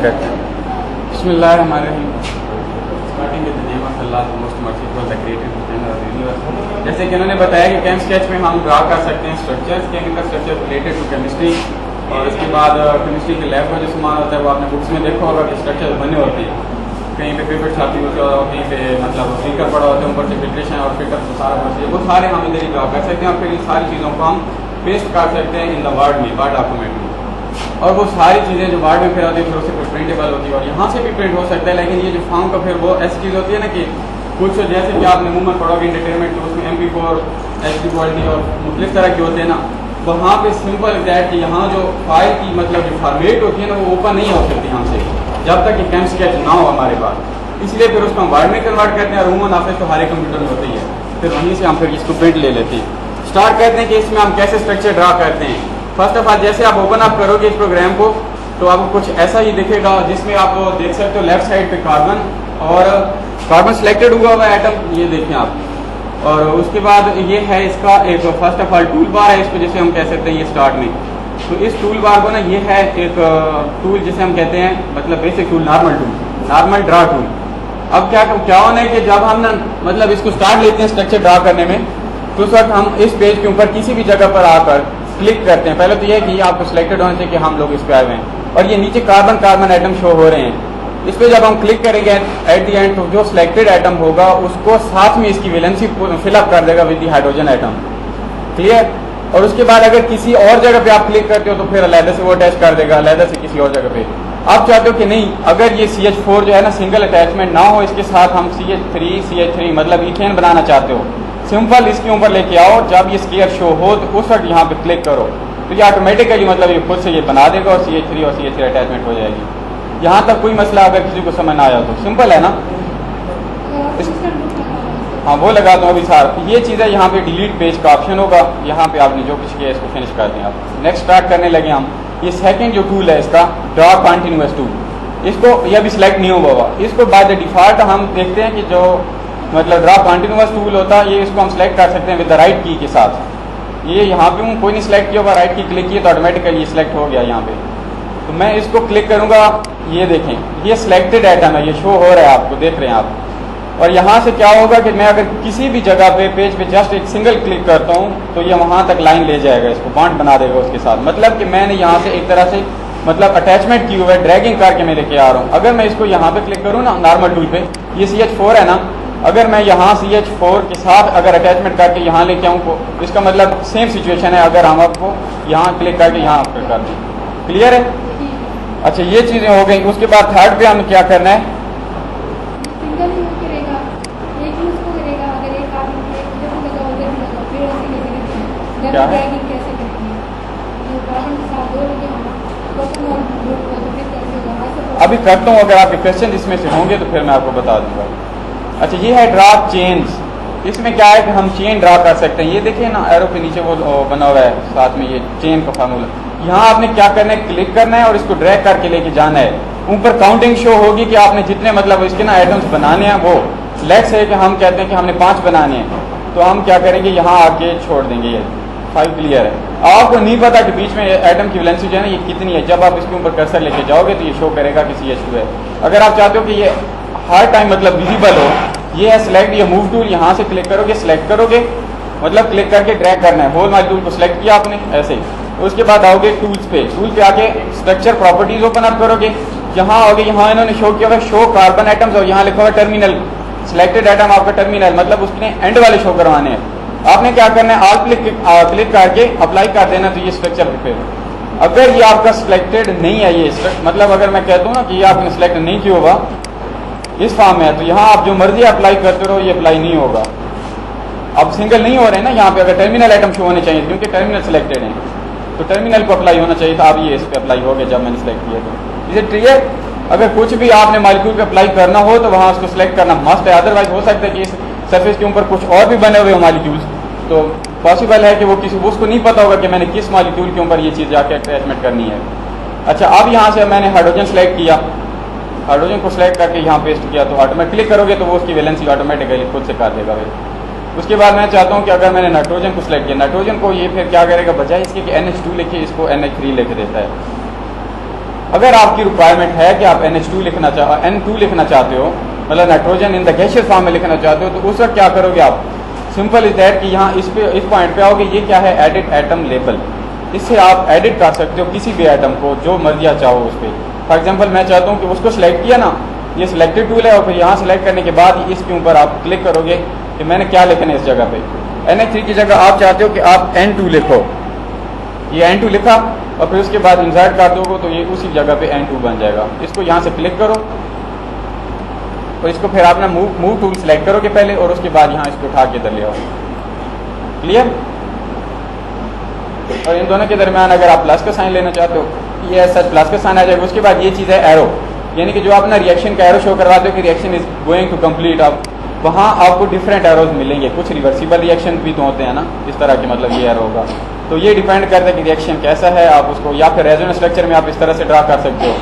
करते हैं। बिस्मिल्लाहिर्रहमानिर्रहीम। Starting with the name of Allah the most merciful the creator. जैसे कि उन्होंने बताया कि कैम स्केच में हम ड्रा कर सकते हैं structures, chemical structure related to chemistry, और इसके बाद केमिस्ट्री के लैब का जो सामान होता है वो आपने बुक्स में देखा होगा कि स्ट्रक्चर बने होते हैं, कहीं पे पेपर छापी होती है और कहीं पे मतलब स्पीकर पड़ा होता है, ऊपर से फिल्ट्रेशन और फिल्टर तो सारा कुछ है, वो सारे हम इधर ही ड्रा कर सकते हैं और फिर इन सारी चीज़ों को हम पेस्ट कर सकते हैं इन द वर्ड में, वर्ड डॉक्यूमेंट में। और वो सारी चीज़ें जो वर्ड में फिर आती है फिर उससे फिर प्रिंटेबल होती है और यहाँ से भी प्रिंट हो सकता है। लेकिन ये जो फॉर्म का फिर वो ऐसी चीज़ होती है ना कि कुछ जैसे कि आपने मुंह में पढ़ोगे इंटरटेनमेंट तो उसमें MP4 HD क्वालिटी और मुख्तलिफ तरह के होते हैं ना, वहाँ पे सिंपल दैट कि यहाँ जो फाइल की मतलब जो फॉर्मेट होती है ना वो ओपन नहीं हो सकती हमसे जब तक कि कैम स्केच ना हो हमारे पास, इसलिए फिर उसको हम वर्ड में कन्वर्ट करते हैं और उमूमन ऑफिस तो हर एक कंप्यूटर में होती है, फिर वहीं से हम फिर इसको प्रिंट ले लेते हैं। स्टार्ट करते हैं कि इसमें हम कैसे स्ट्रक्चर ड्रा करते हैं। फर्स्ट ऑफ ऑल जैसे आप ओपन अप करोगे इस प्रोग्राम को तो आपको कुछ ऐसा ही दिखेगा जिसमें आप देख सकते हो लेफ्ट साइड पे कार्बन और कार्बन सिलेक्टेड हुआ हुआ एटम, ये देखें आप। और उसके बाद ये है इसका एक first of all tool bar है, इसको जैसे हम कह सकते हैं ये स्टार्ट में, तो इस टूल बार को ना ये है एक टूल जिसे हम कहते हैं मतलब basic tool, normal tool, normal draw tool. अब क्या होना है कि जब हम ना मतलब इसको स्टार्ट लेते हैं स्ट्रक्चर ड्रा करने में तो उस वक्त हम इस पेज के ऊपर किसी भी जगह पर आकर क्लिक करते हैं। पहले तो ये है कि ये आपको सिलेक्टेड होने से कि हम लोग इस पे आए हुए हैं और ये नीचे कार्बन कार्बन एटम शो हो रहे हैं। इस पे जब हम क्लिक करेंगे एट द एंड तो जो सिलेक्टेड एटम होगा उसको साथ में इसकी वैलेंसी फिलअप कर देगा with the hydrogen atom, clear. और उसके बाद अगर किसी और जगह पे आप क्लिक करते हो तो फिर अलहदा से वो अटैच कर देगा, अलहदा से किसी और जगह पे। आप चाहते हो कि नहीं अगर ये CH4 जो है ना सिंगल अटैचमेंट ना हो, इसके साथ हम CH3 मतलब इथेन बनाना चाहते हो, सिंपल इसके ऊपर लेके आओ, जब ये स्केयर शो हो तो उस वक्त यहाँ पे क्लिक करो तो ये ऑटोमेटिकली मतलब ये खुद से ये बना देगा और CH3 और CH3 अटैचमेंट हो जाएगी। यहाँ तक कोई मसला अगर किसी को समझ ना आया तो सिंपल है ना। हाँ वो लगा दो अभी सार ये चीज़ है। यहाँ पे डिलीट पेज का ऑप्शन होगा, यहाँ पे आपने जो कुछ किया इसको फिनिश कर दें आप। नेक्स्ट स्टार्ट करने लगे हम। ये सेकंड जो टूल है इसका ड्रा कॉन्टिन्यूअस टूल, इसको ये अभी सिलेक्ट नहीं हुआ, इसको बाय द डिफॉल्ट हम देखते हैं कि जो मतलब ड्रा कॉन्टिन्यूअस टूल होता है ये इसको हम सिलेक्ट कर सकते हैं विद द राइट की के साथ। ये यहाँ पे कोई नहीं सिलेक्ट किया हुआ, राइट की क्लिक किया तो ऑटोमेटिकली सिलेक्ट हो गया यहाँ पे। तो मैं इसको क्लिक करूँगा, ये देखें ये सिलेक्टेड आइटम है, ये शो हो रहा है आपको, देख रहे हैं आप। और यहाँ से क्या होगा कि मैं अगर किसी भी जगह पे पेज पे जस्ट एक सिंगल क्लिक करता हूँ तो ये वहाँ तक लाइन ले जाएगा, इसको बॉन्ड बना देगा उसके साथ। मतलब कि मैंने यहाँ से एक तरह से मतलब अटैचमेंट की हुई है, ड्रैगिंग करके मैं लेके आ रहा हूँ। अगर मैं इसको यहाँ पे क्लिक करूँ ना नॉर्मल टूल पे, ये CH4 है ना, अगर मैं यहाँ CH4 के साथ अगर अटैचमेंट करके यहाँ लेके आऊँ तो इसका मतलब सेम सिचुएशन है अगर हम आपको यहाँ क्लिक करके यहाँ कर दें। क्लियर है? अच्छा ये चीज़ें हो गई। उसके बाद थर्ड पे हमें क्या करना है, क्या है? अभी करता हूँ, अगर आपके क्वेश्चन इसमें से होंगे तो फिर मैं आपको बता दूंगा। अच्छा ये है ड्रा चेन्स, इसमें क्या है कि हम चेन ड्रा कर सकते हैं। ये देखिए ना एरो के नीचे वो बना हुआ है साथ में ये चेन का फार्मूला। यहाँ आपने क्या करना है, क्लिक करना है और इसको ड्रैग करके लेके जाना है। ऊपर काउंटिंग शो होगी कि आपने जितने मतलब इसके ना आइटम्स बनाने हैं। वो लेट्स से कि हम कहते हैं कि हमने 5 बनाने हैं, तो हम क्या करेंगे यहाँ आके छोड़ देंगे। ये 5 क्लियर है। आपको नहीं पता कि बीच में एटम की वैलेंसी जो है ना ये कितनी है, जब आप इसके ऊपर कर्सर लेके जाओगे तो ये शो करेगा कि CH2 है। अगर आप चाहते हो कि ये हर टाइम मतलब विजिबल हो, ये है सिलेक्ट, ये मूव टूल, यहाँ से क्लिक करोगे, सिलेक्ट करोगे मतलब क्लिक करके ड्रैग करना है। होल माइल टूल को सिलेक्ट किया आपने ऐसे, उसके बाद आओगे टूल्स पे, टूल पे आके स्ट्रक्चर प्रॉपर्टीज ओपन अप करोगे। यहाँ आओगे, यहाँ इन्होंने शो किया हुआ शो कार्बन आइटम्स और यहाँ लिखा हुआ टर्मिनल, सिलेक्टेड आइटम आपका टर्मिनल, मतलब उसने एंड वाले शो करवाने हैं। आपने क्या करना है, ऑल क्लिक करके अप्लाई कर देना तो ये स्ट्रक्चर पे। अगर ये आपका सिलेक्टेड नहीं है, ये मतलब अगर मैं कहता हूँ ना कि ये आपने सिलेक्ट नहीं किया होगा इस फॉर्म में है, तो यहाँ आप जो मर्जी अप्लाई करते रहो ये अप्लाई नहीं होगा। अब सिंगल नहीं हो रहे हैं ना यहाँ पे, अगर टर्मिनल आइटम शो होने चाहिए क्योंकि टर्मिनल सिलेक्टेड है, तो टर्मिनल को अप्लाई होना चाहिए था। अब ये इस पर अप्लाई हो गया जब मैंने सिलेक्ट किया। तो इसे क्लियर, अगर कुछ भी आपने मॉलिक्यूल पे अप्लाई करना हो तो वहाँ उसको सिलेक्ट करना मस्ट है। अदरवाइज हो सकता है कि इस सरफेस के ऊपर कुछ और भी बने हुए मॉलिक्यूल्स, तो पॉसिबल है कि वो किसी उसको नहीं पता होगा कि मैंने किस मॉलिक्यूल के ऊपर ये चीज़ जाके अटैचमेंट करनी है। अच्छा अब यहाँ से मैंने हाइड्रोजन सेलेक्ट किया, हाइड्रोजन को सिलेक्ट करके यहाँ पेस्ट किया, तो ऑटोमेटिक क्लिक करोगे तो वो उसकी वैलेंसी ऑटोमेटिकली खुद से कर देगा। उसके बाद मैं चाहता हूँ कि अगर मैंने नाइट्रोजन को सिलेक्ट किया, नाइट्रोजन को ये फिर क्या करेगा, बजाय इसके कि NH2 लिखे इसको NH3 लिख देता है। अगर आपकी रिक्वायरमेंट है कि आप NH2 लिखना N2 लिखना चाहते हो, मतलब nitrogen in the gaseous form में लिखना चाहते हो, तो उस वक्त क्या करोगे आप? सिंपल इज दैट कि यहाँ इस पॉइंट पे आओगे, ये क्या है? Edit atom label. इससे आप एडिट कर सकते हो किसी भी एटम को, जो मर्जी आप चाहो उस पर। फॉर एग्जाम्पल मैं चाहता हूँ कि उसको सिलेक्ट किया ना, ये सिलेक्टेड टूल है, और फिर यहाँ सेलेक्ट करने के बाद इसके ऊपर आप क्लिक करोगे कि मैंने क्या लिखना है इस जगह पे। NH3 की जगह आप चाहते हो कि आप N2 लिखो, ये N2 लिखा, और फिर उसके बाद इंसर्ट कर दोगे तो ये उसी जगह पे N2 बन जाएगा। इसको यहाँ से क्लिक करो और इसको फिर आपने मूव टूल सेलेक्ट करोगे पहले, और उसके बाद यहाँ इसको उठा के इधर ले आओ। क्लियर? और इन दोनों के दरमियान अगर आप प्लस का साइन लेना चाहते हो, ये सच प्लस का साइन आ जाएगा। उसके बाद ये चीज़ है एरो, यानी कि जो अपना रिएक्शन का एरो शो करवाते हो कि reaction is going to complete, आप वहाँ आपको डिफरेंट एरोज मिलेंगे। कुछ रिवर्सिबल रिएक्शन भी तो होते हैं ना इस तरह के, मतलब ये एरो होगा। तो ये डिपेंड करता है कि रिएक्शन कैसा है, आप उसको या फिर रेजोनेंस स्ट्रक्चर में आप इस तरह से ड्रा कर सकते हो।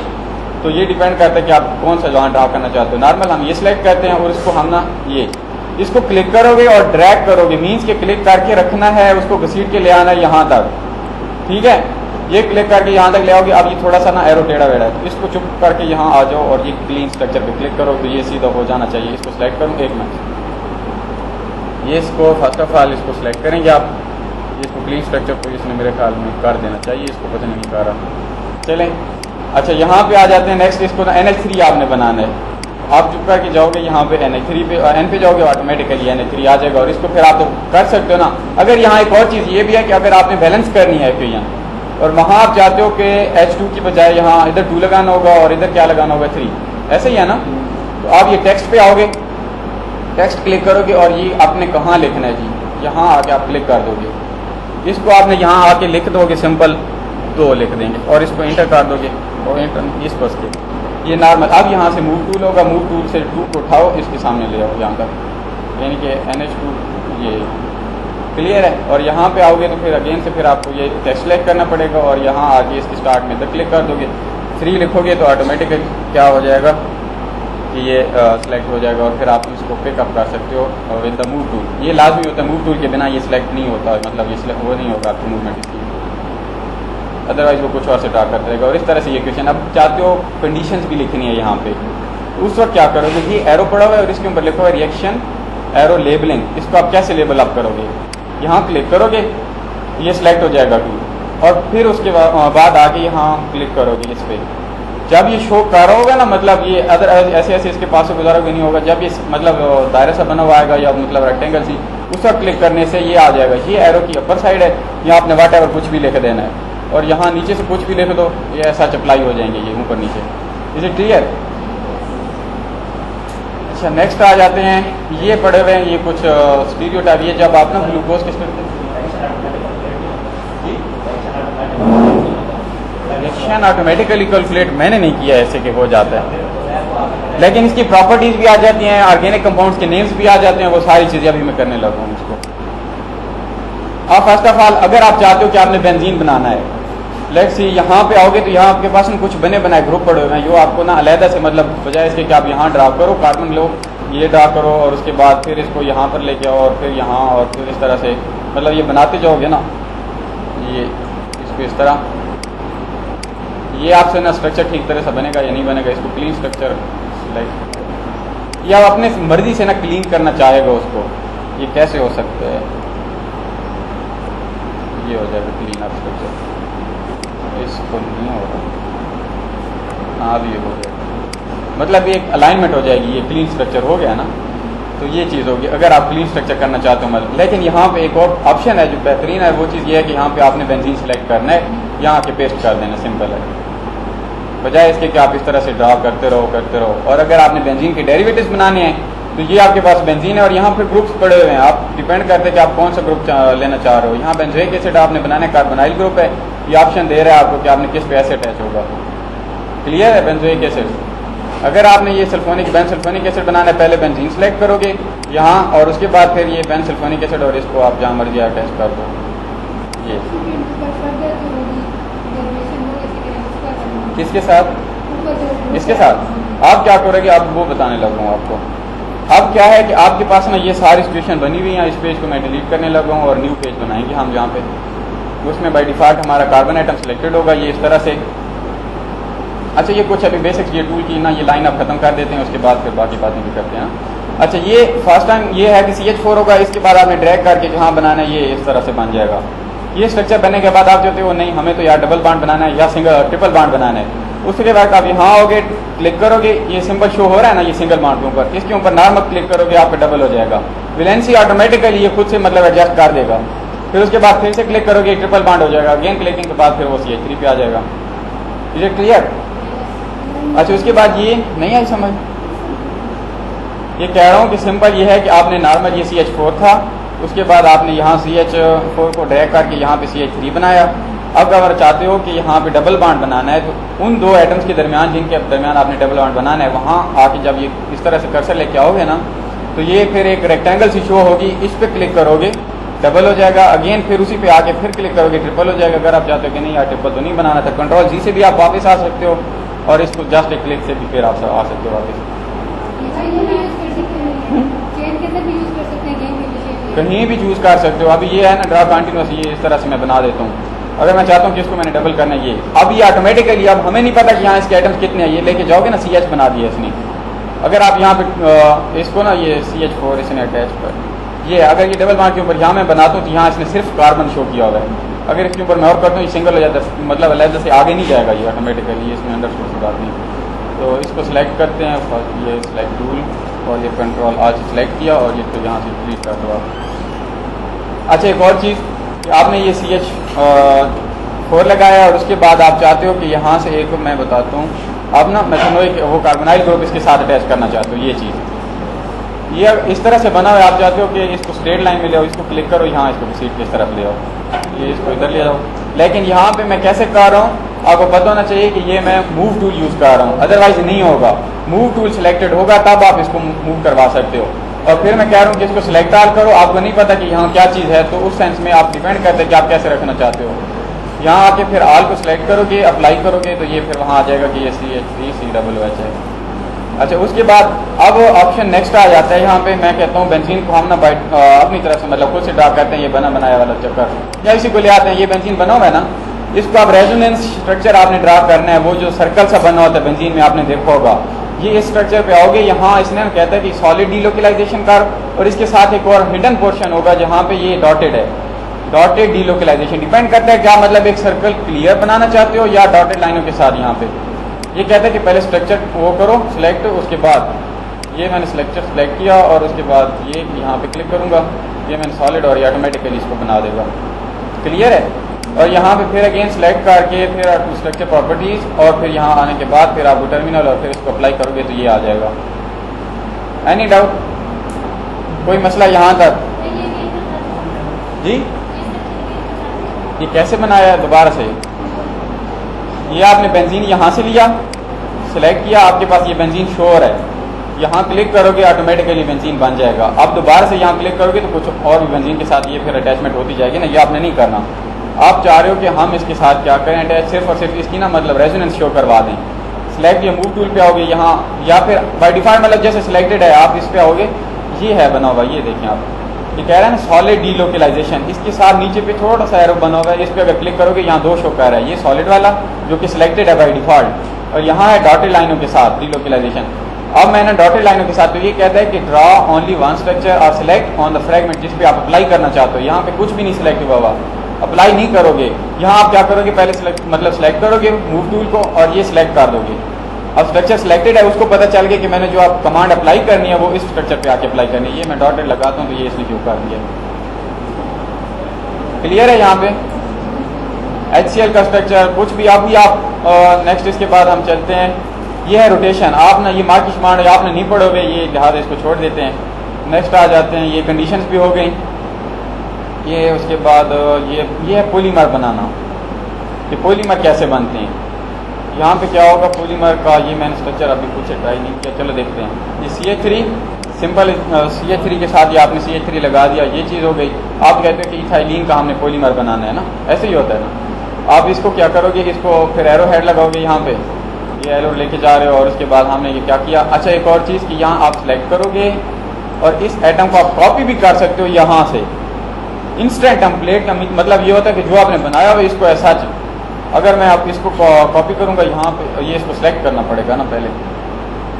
तो ये डिपेंड करता है कि आप कौन सा जहाँ ड्रा करना चाहते हो। नॉर्मल हम ये सिलेक्ट करते हैं और इसको हम ना ये इसको क्लिक करोगे और ड्रैग करोगे, मीन्स के क्लिक करके रखना है, उसको घसीट के ले आना है यहाँ तक। ठीक है, ये क्लिक करके यहाँ तक ले आओगे। अब ये थोड़ा सा ना एरो टेढ़ा वेढ़ा है, तो इसको चुप करके यहाँ आ जाओ और ये क्लीन स्ट्रक्चर पे क्लिक करो तो ये सीधा हो जाना चाहिए। इसको सिलेक्ट करूँ, एक मिनट, ये इसको फर्स्ट ऑफ ऑल इसको सिलेक्ट करेंगे आप, इसको क्लीन स्ट्रक्चर को इसने मेरे ख्याल में कर देना चाहिए, इसको पता नहीं कर रहा। चलें, अच्छा यहाँ पे आ जाते हैं नेक्स्ट। इसको NH3 आपने बनाना है। आप चुप करके जाओगे यहाँ पे NH3 पे, N पे जाओगे, ऑटोमेटिकली NH3 आ जाएगा। और इसको फिर आप तो कर सकते हो ना। अगर यहाँ एक और चीज़ ये भी है कि अगर आपने बैलेंस करनी है इक्वेशन, और वहाँ आप चाहते हो कि H2 की बजाय यहाँ इधर 2 लगाना होगा और इधर क्या लगाना होगा 3, ऐसे ही है ना। तो आप ये टेक्स्ट पे आओगे, टेक्स्ट क्लिक करोगे और ये आपने कहाँ लिखना है जी, यहाँ आके आप क्लिक कर दोगे। इसको आपने यहाँ आके लिख दोगे, सिंपल 2 लिख देंगे और इसको इंटर कर दोगे और इंटर इसको स्किप, ये नॉर्मल। अब यहाँ से मूव टूल होगा, मूव टूल से 2 को उठाओ, इसके सामने ले आओ यहाँ तक, यानी कि NH2 ये क्लियर है। और यहाँ पे आओगे तो फिर अगेन से फिर आपको ये टेक्स्ट सेलेक्ट करना पड़ेगा और यहाँ आके इसके स्टार्ट में इधर क्लिक कर दोगे, 3 लिखोगे तो ऑटोमेटिकली क्या हो जाएगा कि ये सिलेक्ट हो जाएगा। और फिर आप इसको पिकअप कर सकते हो विद द मूव टूल। ये लाजमी होता है, मूव टूल के बिना ये सिलेक्ट नहीं होता, मतलब ये सिलेक्ट वो नहीं होगा आपकी मूवमेंट इसकी, अदरवाइज वो कुछ और से ड्रा करता रहेगा। और इस तरह से ये क्वेश्चन अब चाहते हो कंडीशंस भी लिखनी है यहाँ पे, उस वक्त क्या करोगे, ये एरो पड़ा हुआ है और इसके ऊपर लिखा हुआ है रिएक्शन एरो लेबलिंग। इसको आप कैसे लेबल अप करोगे, यहाँ क्लिक करोगे, ये सिलेक्ट हो जाएगा टूल, और फिर उसके बाद आके यहाँ क्लिक करोगे इस पर। जब ये शो कर रहा होगा ना, मतलब ये अदर ऐसे ऐसे इसके पास से गुजारोगे नहीं होगा, जब ये मतलब दायरा सा बना हुआ आएगा या मतलब रेक्टेंगल सी, उस वक्त क्लिक करने से ये आ जाएगा। ये एरो की अपर साइड है, यहाँ आपने वाट एवर कुछ भी लिख देना है, और यहाँ नीचे से कुछ भी लिख दो, ये ऐसा अप्लाई हो जाएंगे ये ऊपर नीचे। Is it clear? अच्छा, नेक्स्ट आ जाते हैं, ये पढ़े हुए हैं ये कुछ स्टीरियोटाइप। ये जब आप ना ग्लूकोज के रिएक्शन ऑटोमेटिकली कैलकुलेट मैंने नहीं किया ऐसे कि हो जाता है, लेकिन इसकी प्रॉपर्टीज भी आ जाती हैं, ऑर्गेनिक कंपाउंड्स के नेम्स भी आ जाते हैं, वो सारी चीज़ें अभी मैं करने लगा हूँ इसको। अब फर्स्ट ऑफ ऑल अगर आप चाहते हो कि आपने बेंजीन बनाना है, लेट्स सी यहाँ पे आओगे तो यहाँ आपके पास कुछ बने बनाए ग्रुप पड़े हुए हैं, जो आपको ना अलहदा से, मतलब बजाय इसके कि आप यहाँ ड्रा करो, कार्बन लो, ये ड्रा करो और उसके बाद फिर इसको यहाँ पर लेके आओ और फिर यहाँ और फिर इस तरह से, मतलब ये बनाते जाओगे ना, ये इसको इस तरह, ये आपसे ना स्ट्रक्चर ठीक तरह से बनेगा या नहीं बनेगा। इसको क्लीन स्ट्रक्चर लाइक, या आप अपने मर्जी से ना क्लीन करना चाहेगा उसको, ये कैसे हो सकता है, ये हो जाएगा क्लीन अप स्ट्रक्चर, इसको नहीं होगा, हाँ भी ये हो जाएगा, मतलब एक अलाइनमेंट हो जाएगी, ये क्लीन स्ट्रक्चर हो गया ना, तो ये चीज़ होगी अगर आप क्लीन स्ट्रक्चर करना चाहते हो मतलब। लेकिन यहाँ पे एक और ऑप्शन है जो बेहतरीन है, वो चीज़ ये है कि यहाँ पे आपने बेंजीन सेलेक्ट करना है, यहाँ के पेस्ट कर देना, सिंपल है, बजाय इसके कि आप इस तरह से ड्रा करते रहो। और अगर आपने बेंजीन के डेरिवेटिव्स बनाने हैं तो ये आपके पास बेंजीन है और यहाँ पे ग्रुप्स पड़े हुए हैं, आप डिपेंड करते हैं कि आप कौन सा ग्रुप लेना चाह रहे हो। यहाँ बेंजोइक एसिड आपने बनाना है, कार्बोनाइल ग्रुप है, ये ऑप्शन दे रहा है आपको कि आपने किस पे ऐसे अटैच होगा। क्लियर है? बेंजोइक एसिड, अगर आपने ये सल्फोनिक बेंसल्फोनिक एसिड बनाना है, पहले बेंजीन सेलेक्ट करोगे यहाँ, और उसके बाद फिर ये बेंसल्फोनिक एसिड, और इसको आप जहाँ मर्जी अटैच कर दो। ये किसके साथ? इसके साथ आप क्या करोगे, आप वो बताने लगा हूँ आपको। अब क्या है कि आपके पास ना ये सारी सिचुएशन बनी हुई है, इस पेज को मैं डिलीट करने लगा हूँ और न्यू पेज बनाएंगे हम, जहाँ पे उसमें बाय डिफॉल्ट हमारा कार्बन आइटम सिलेक्टेड होगा, ये इस तरह से अच्छा ये कुछ अभी बेसिक्स ये टूल की ना ये लाइन आप खत्म कर देते हैं, उसके बाद फिर बाकी बातें भी करते हैं। अच्छा ये फर्स्ट टाइम ये है कि CH4 होगा, इसके बाद आपने ड्रैग करके जहाँ बनाना है ये इस तरह से बन जाएगा। ये स्ट्रक्चर बनने के बाद आप जो हो नहीं हमें तो या डबल बॉन्ड बनाना है या ट्रिपल बॉन्ड बनाना है, उसके बाद आप यहाँ आओगे क्लिक करोगे, ये सिंबल शो हो रहा है ना ये सिंगल बॉन्ड के ऊपर, इसके ऊपर नॉर्मल क्लिक करोगे आपका डबल हो जाएगा। वैलेंसी ऑटोमेटिकली ये खुद से मतलब एडजस्ट कर देगा। फिर उसके बाद फिर से क्लिक करोगे ट्रिपल बॉन्ड हो जाएगा, अगेन क्लिकिंग के बाद फिर वो CH3 पे आ जाएगा। Is it clear? अच्छा उसके बाद ये नहीं आई समझ, ये कह रहा हूँ कि सिंपल ये है कि आपने नॉर्मल ये CH4 था, उसके बाद आपने यहाँ CH4 को ड्रैग करके यहाँ पे CH3 बनाया। अब अगर चाहते हो कि यहाँ पे डबल बॉन्ड बनाना है तो उन दो एटम्स के दरमियान जिनके दरमियान आपने डबल बॉन्ड बनाना है वहाँ आके जब ये इस तरह से कर्सर लेके आओगे ना तो ये फिर एक रेक्टेंगल सी शो होगी, इस पर क्लिक करोगे डबल हो जाएगा, अगेन फिर उसी पे आके फिर क्लिक करोगे ट्रिपल हो जाएगा। अगर आप चाहते हो कि नहीं यार ट्रिपल तो नहीं बनाना था, कंट्रोल G से भी आप वापस आ सकते हो और इसको जस्ट एक क्लिक से भी फिर आप आ सकते हो वापस। कहीं भी चूज कर सकते हो। अभी ये है ना ड्रा कंटिन्यूस, ये इस तरह से मैं बना देता हूँ। अगर मैं चाहता हूँ कि इसको मैंने डबल करना है, ये अब ये ऑटोमेटिकली, अब हमें नहीं पता कि यहाँ इसके आइटम्स कितने हैं, ये लेके जाओगे ना CH बना दिया इसने। अगर आप यहाँ पे इसको ना ये CH4 इसने अटैच कर ये, अगर ये डबल बॉन्ड के ऊपर यहाँ मैं बनाता हूँ तो यहाँ इसने सिर्फ कार्बन शो किया हुआ है। अगर इसके ऊपर मैं और करता हूँ ये सिंगल हो जाता है, मतलब अलग से आगे नहीं जाएगा ये ऑटोमेटिकली, इसमें अंडरस्कोर की बात नहीं। तो इसको सिलेक्ट करते हैं, फर्स्ट ये सिलेक्ट टूल और ये कंट्रोल आज सिलेक्ट किया और ये तो यहाँ से क्लिक कर दो आप। अच्छा एक और चीज़ कि आपने ये CH4 लगाया और उसके बाद आप चाहते हो कि यहाँ से एक मैं बताता हूँ, आप ना मेथनोइक वो कार्बोनाइल ग्रुप इसके साथ अटैच करना चाहते हो। ये चीज़ ये इस तरह से बना हुआ है, आप चाहते हो कि इसको स्ट्रेट लाइन में ले आओ, इसको क्लिक करो, यहाँ इसको सीट की तरफ ले आओ, ये इसको इधर ले जाओ। लेकिन यहाँ पे मैं कैसे कर रहा हूँ आपको पता होना चाहिए कि ये मैं मूव टूल यूज़ कर रहा हूँ, अदरवाइज नहीं होगा। मूव टूल सिलेक्टेड होगा तब आप इसको मूव करवा सकते हो। और फिर मैं कह रहा हूँ कि इसको सिलेक्ट आल करो, आपको नहीं पता कि यहाँ क्या चीज़ है, तो उस सेंस में आप डिपेंड करते हैं कि आप कैसे रखना चाहते हो। यहाँ आके फिर आल को सिलेक्ट करोगे, अप्लाई करोगे तो ये फिर वहाँ आ जाएगा कि ये CH3COOH है। अच्छा उसके बाद अब ऑप्शन नेक्स्ट आ जाता है। यहाँ पे मैं कहता हूँ बेंजीन को हम ना अपनी तरफ से मतलब खुद से ड्रा करते हैं, ये बना बनाया वाला चक्कर, या इसी को ले आते हैं। ये बेंजीन बना हुआ है ना, इसको आप रेजोनेंस स्ट्रक्चर आपने ड्रा करना है, वो जो सर्कल सा बना होता है बेंजीन में आपने देखा होगा। ये इस स्ट्रक्चर पे आओगे, यहाँ इसने कहता है कि सॉलिड डीलोकलाइजेशन कर, और इसके साथ एक और हिडन पोर्शन होगा जहाँ पे ये डॉटेड है, डॉटेड डीलोकलाइजेशन। डिपेंड करता है क्या मतलब एक सर्कल क्लियर बनाना चाहते हो या डॉटेड लाइनों के साथ। यहाँ पे ये कहता है कि पहले स्ट्रक्चर वो करो सिलेक्ट, उसके बाद ये मैंने स्ट्रक्चर सेलेक्ट किया और उसके बाद ये यहाँ पे क्लिक करूँगा, ये मैंने सॉलिड और ये ऑटोमेटिकली इसको बना देगा। क्लियर है? और यहाँ पे फिर अगेन सेलेक्ट करके फिर स्ट्रक्चर प्रॉपर्टीज और फिर यहाँ आने के बाद फिर आप टर्मिनल और फिर इसको अप्लाई करोगे तो ये आ जाएगा। एनी डाउट, कोई मसला यहाँ तक? जी ये कैसे बनाया है दोबारा से? ये आपने बेंजीन यहाँ से लिया, सिलेक्ट किया, आपके पास ये बेंजीन शो हो रहा है, यहाँ क्लिक करोगे ऑटोमेटिकली बेंजीन बन जाएगा। अब दोबारा से यहाँ क्लिक करोगे तो कुछ और भी बेंजीन के साथ ये फिर अटैचमेंट होती जाएगी ना, ये आपने नहीं करना। आप चाह रहे हो कि हम इसके साथ क्या करें अटैच, सिर्फ और सिर्फ इसकी ना मतलब रेजोनेंस शो करवा दें। सिलेक्ट ये मूव टूल पे आओगे यहाँ, या फिर बाय डिफॉल्ट मतलब जैसे सिलेक्टेड है आप इस पे आओगे, ये है बना हुआ, ये देखें आप, ये कह रहा है ना सॉलिड डीलोकलाइजेशन, इसके साथ नीचे पे थोड़ा सा एरो बना हुआ है, इस पे अगर क्लिक करोगे यहाँ दो शो कर रहा है, ये सॉलिड वाला जो कि सिलेक्टेड है बाय डिफॉल्ट, और यहाँ है डॉटेड लाइनों के साथ डीलोकलाइजेशन। अब मैंने डॉटेड लाइनों के साथ, तो ये कहता है कि ड्रा ओनली वन स्ट्रक्चर और सिलेक्ट ऑन द फ्रेगमेंट जिस पे आप अप्लाई करना चाहते हो। यहाँ पे कुछ भी नहीं सिलेक्ट हुआ, अप्लाई नहीं करोगे। यहाँ आप क्या करोगे, पहले सिलेक्ट करोगे मूव टूल को और ये सिलेक्ट कर दोगे। अब स्ट्रक्चर सिलेक्टेड है, उसको पता चल गया कि मैंने जो आप कमांड अप्लाई करनी है वो इस स्ट्रक्चर पे आके अप्लाई करनी है। ये मैं डॉटेड लगाता हूँ तो ये इसने क्यों कर दिया। क्लियर है? यहाँ पे HCl का स्ट्रक्चर कुछ भी अभी आप नेक्स्ट इसके बाद हम चलते हैं। ये है रोटेशन, आप ना ये मार्किश मार्ड आपने नहीं पढ़ोगे, ये लिहाजा इसको छोड़ देते हैं। नेक्स्ट आ जाते हैं, ये कंडीशंस भी हो गई। ये उसके बाद ये है पॉलीमर बनाना, ये पॉलीमर कैसे बनते हैं। यहाँ पे क्या होगा पॉलीमर का, ये मैंने स्ट्रक्चर अभी कुछ ट्राई नहीं किया, चलो देखते हैं। ये CH3 सिंपल CH3 के साथ ये आपने CH3 लगा दिया, ये चीज़ हो गई। आप कहते हो कि इथाइलिन का हमने पॉलीमर बनाना है ना, ऐसे ही होता है ना। आप इसको क्या करोगे, इसको फिर एरो हेड लगाओगे, यहाँ पे ये एरो लेके जा रहे हो, और उसके बाद हमने ये क्या किया। अच्छा एक और चीज़ कि यहाँ आप सिलेक्ट करोगे और इस आइटम को आप कॉपी भी कर सकते हो यहाँ से। इंस्टेंट टेम्पलेट का मतलब ये होता है कि जो आपने बनाया हो इसको ऐसा अगर मैं आप इसको कॉपी करूँगा यहाँ पे, ये इसको सिलेक्ट करना पड़ेगा ना पहले,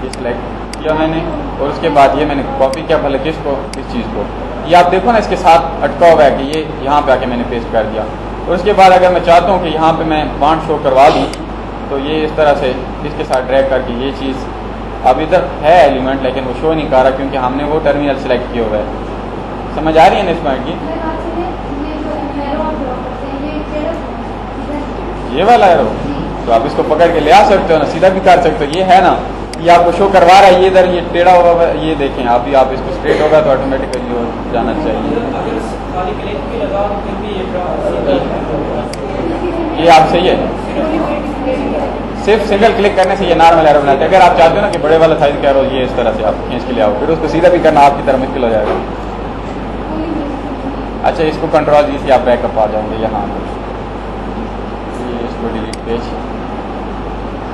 ये सिलेक्ट किया मैंने और उसके बाद ये मैंने कॉपी किया भले किसको, इस चीज़ को, ये आप देखो ना इसके साथ अटका हुआ है कि ये यहाँ पे आके मैंने पेस्ट कर दिया। और उसके बाद अगर मैं चाहता हूँ कि यहाँ पे मैं बांड शो करवा दूँ तो ये इस तरह से इसके साथ ड्रैग करके ये चीज़ अब इधर है एलिमेंट लेकिन वो शो नहीं कर रहा क्योंकि हमने वो टर्मिनल सेलेक्ट किया हुआ है। समझ आ रही है ना इस पॉइंट की? ये वाला एरो तो आप इसको पकड़ के ले आ सकते हो ना, सीधा भी कर सकते हो। ये है ना, ये आपको शो करवा रहा है, ये इधर ये टेढ़ा हुआ है, ये देखें आप, आप इसको स्ट्रेट होगा तो ऑटोमेटिकली हो जाना चाहिए। ये आप सही है, सिर्फ सिंगल क्लिक करने से ये नॉर्मल एरो बनाते हैं। अगर आप चाहते हो ना कि बड़े वाला साइज का एरो ये इस तरह से आप खींच के ले आओ, फिर उसको सीधा भी करना आपकी तरफ मुश्किल हो जाएगा। अच्छा, इसको कंट्रोल जी से आप बैकअप आ जाएंगे यहाँ पे, ये इसको डिलीट पेज।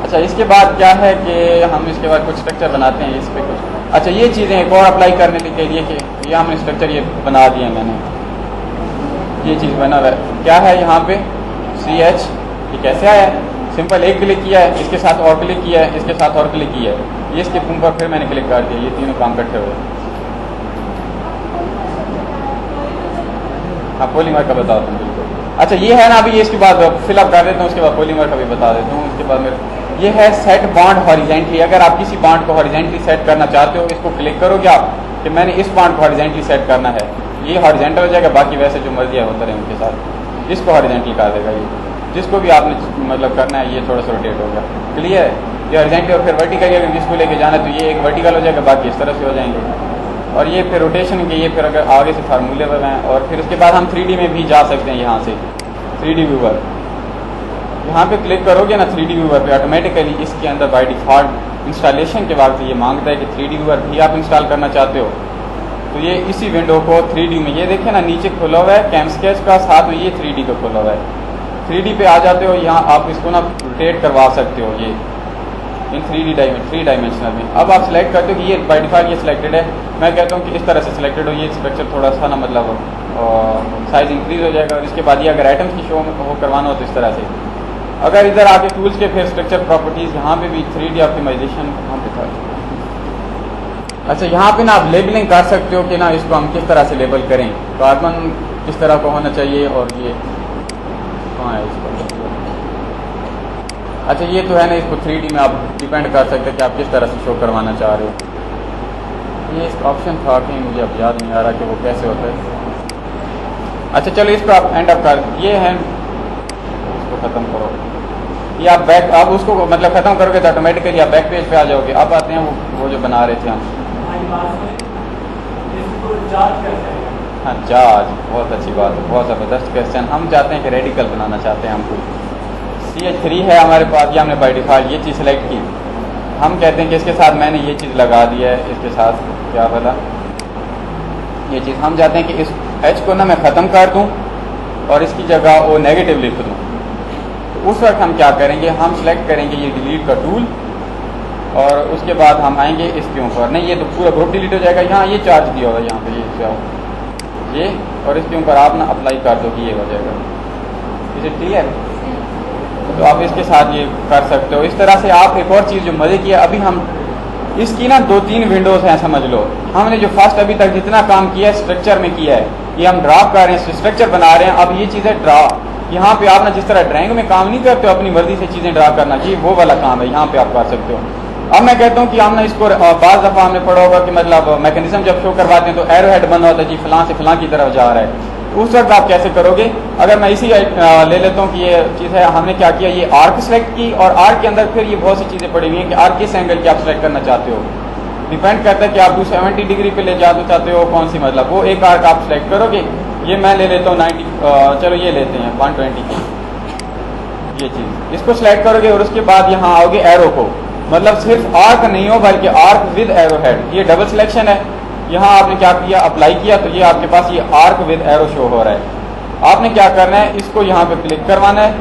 अच्छा, इसके बाद क्या है कि हम इसके बाद कुछ स्ट्रक्चर बनाते हैं इस पर कुछ। अच्छा, ये चीज़ें एक और अप्लाई करने के लिए कि ये हमने स्ट्रक्चर ये बना दिया, मैंने ये चीज़ बना हुआ है। क्या है यहाँ पे CH, ये कैसे आया है? सिंपल एक क्लिक किया है, इसके साथ और क्लिक किया है, इसके साथ और क्लिक किया है, ये इसके ऊपर फिर मैंने क्लिक कर दिया, ये तीनों काम इकट्ठे हुए। हाँ, पॉलीमर का बता दूँ बिल्कुल। अच्छा, ये है ना, अभी ये इसके बाद फिलअप कर देता हूँ, उसके बाद पॉलीमर का भी बता देता हूँ। उसके बाद मेरे ये है सेट बॉन्ड हॉरिजेंटली। अगर आप किसी बॉन्ड को हॉरिजेंटली सेट करना चाहते हो, इसको क्लिक करोगे आप कि मैंने इस बॉन्ड को हॉरिजेंटली सेट करना है, ये हॉरिजेंटल हो जाएगा, बाकी वैसे जो मर्जी है होता रहे उनके साथ, इसको हॉरिजेंटल कर देगा। ये जिसको भी आपने मतलब करना है, ये थोड़ा सा रोटेट हो गया, क्लियर है। ये हॉरिजेंटल और फिर वर्टिकल, अगर जिसको लेके जाना है तो ये एक वर्टिकल हो जाएगा, बाकी इस तरह से हो जाएंगे। और ये फिर रोटेशन के, ये फिर अगर आगे से फार्मूले पर हैं। और फिर उसके बाद हम 3D में भी जा सकते हैं। यहाँ से 3D व्यूवर, यहाँ पे क्लिक करोगे ना 3D व्यूवर पे, ऑटोमेटिकली इसके अंदर बाय डिफॉल्ट इंस्टॉलेशन के वक्त ये मांगता है कि 3D व्यूवर भी आप इंस्टॉल करना चाहते हो तो ये इसी विंडो को 3D में, ये देखें ना नीचे खुला हुआ है कैम स्केच का, साथ में ये 3D का खुला हुआ है। 3D पे आ जाते हो, यहाँ आप इसको ना रोटेट करवा सकते हो ये इन 3 डायमेंशनल में। अब आप सिलेक्ट करते हो कि ये बाय डिफॉल्ट ये सिलेक्टेड है, मैं कहता हूँ कि इस तरह से सिलेक्टेड हो, ये स्ट्रक्चर थोड़ा सा ना मतलब साइज इंक्रीज हो जाएगा। और इसके बाद ये अगर आइटम्स की शो हो करवाना हो तो इस तरह से। अगर इधर आके टूल्स के फिर स्ट्रक्चर प्रॉपर्टीज, यहाँ पे भी 3D ऑप्टिमाइजेशन यहाँ पे था। अच्छा, यहाँ पे ना आप लेबलिंग कर सकते हो कि ना इसको हम किस तरह से लेबल करें, कार्बन किस तरह का होना चाहिए और ये कहाँ है इसको। अच्छा, ये तो है ना, इसको 3D में आप डिपेंड कर सकते हैं कि आप किस तरह से शो करवाना चाह रहे हो। ये इसका ऑप्शन था कि मुझे अब याद नहीं आ रहा कि वो कैसे होता है। अच्छा चलो, इसको आप एंड अप कर, ये है, इसको ख़त्म करो। ये आप बैक, आप उसको मतलब ख़त्म करोगे तो ऑटोमेटिकली आप बैक पेज पे आ जाओगे। अब आते हैं वो जो बना रहे थे हम, हाँ चार्ज, बहुत अच्छी बात है, बहुत ज़बरदस्त क्वेश्चन। हम चाहते हैं कि रेडिकल बनाना चाहते हैं हम कोई। CH3 है हमारे पास, ये हमने बाय डिफॉल्ट ये चीज़ सेलेक्ट की। हम कहते हैं कि इसके साथ मैंने ये चीज़ लगा दी है, इसके साथ क्या बोला, ये चीज़ हम चाहते हैं कि इस H को ना मैं ख़त्म कर दूँ और इसकी जगह वो नेगेटिव लिख दूँ। तो उस वक्त हम क्या करेंगे, हम सेलेक्ट करेंगे ये डिलीट का टूल और उसके बाद हम आएंगे इसके ऊपर। नहीं, ये तो पूरा ग्रुप डिलीट हो जाएगा। यहाँ ये चार्ज दिया होगा, यहाँ पे ये और इसके ऊपर आप ना अप्लाई कर दो कि ये हो जाएगा। इसे क्लियर? तो आप इसके साथ ये कर सकते हो। इस तरह से आप एक और चीज़ जो मज़े की है, अभी हम इसकी ना 2-3 विंडोज़ हैं समझ लो। हमने जो फर्स्ट अभी तक जितना काम किया है स्ट्रक्चर में किया है, ये हम ड्रा कर रहे हैं, स्ट्रक्चर बना रहे हैं। अब ये चीज़ है ड्रा, यहाँ पे आप ना जिस तरह ड्राइंग में काम नहीं करते हो अपनी मर्जी से चीज़ें ड्रा करना, ये वो वाला काम है, यहाँ पे आप कर सकते हो। अब मैं कहता हूँ कि हम ना इसको बाज़ दफ़ा हमने पढ़ा होगा कि मतलब मैकेनिज्म जब शो करवाते हैं तो एरो हेड बना होता है जी, फलां से फलां की तरफ जा रहा है। उस वक्त आप कैसे करोगे? अगर मैं इसी ले लेता हूँ कि ये चीज़ है, हमने क्या किया, ये आर्क सेलेक्ट की और आर्क के अंदर फिर ये बहुत सी चीज़ें पड़ी हुई हैं कि आर्क किस एंगल की आप सेलेक्ट करना चाहते हो। डिपेंड करता है कि आप 270 डिग्री पे ले जाना चाहते हो, कौन सी मतलब वो एक आर्क आप सेलेक्ट करोगे। ये मैं ले लेता हूँ 90, चलो ये लेते हैं 120 की ये चीज़, इसको सिलेक्ट करोगे और उसके बाद यहाँ आओगे एरो को, मतलब सिर्फ आर्क नहीं हो बल्कि आर्क विद एरो हेड, ये डबल सिलेक्शन है। यहाँ आपने क्या किया, अप्लाई किया तो ये आपके पास ये आर्क विद एरो शो हो रहा है। आपने क्या करना है, इसको यहाँ पे क्लिक करवाना है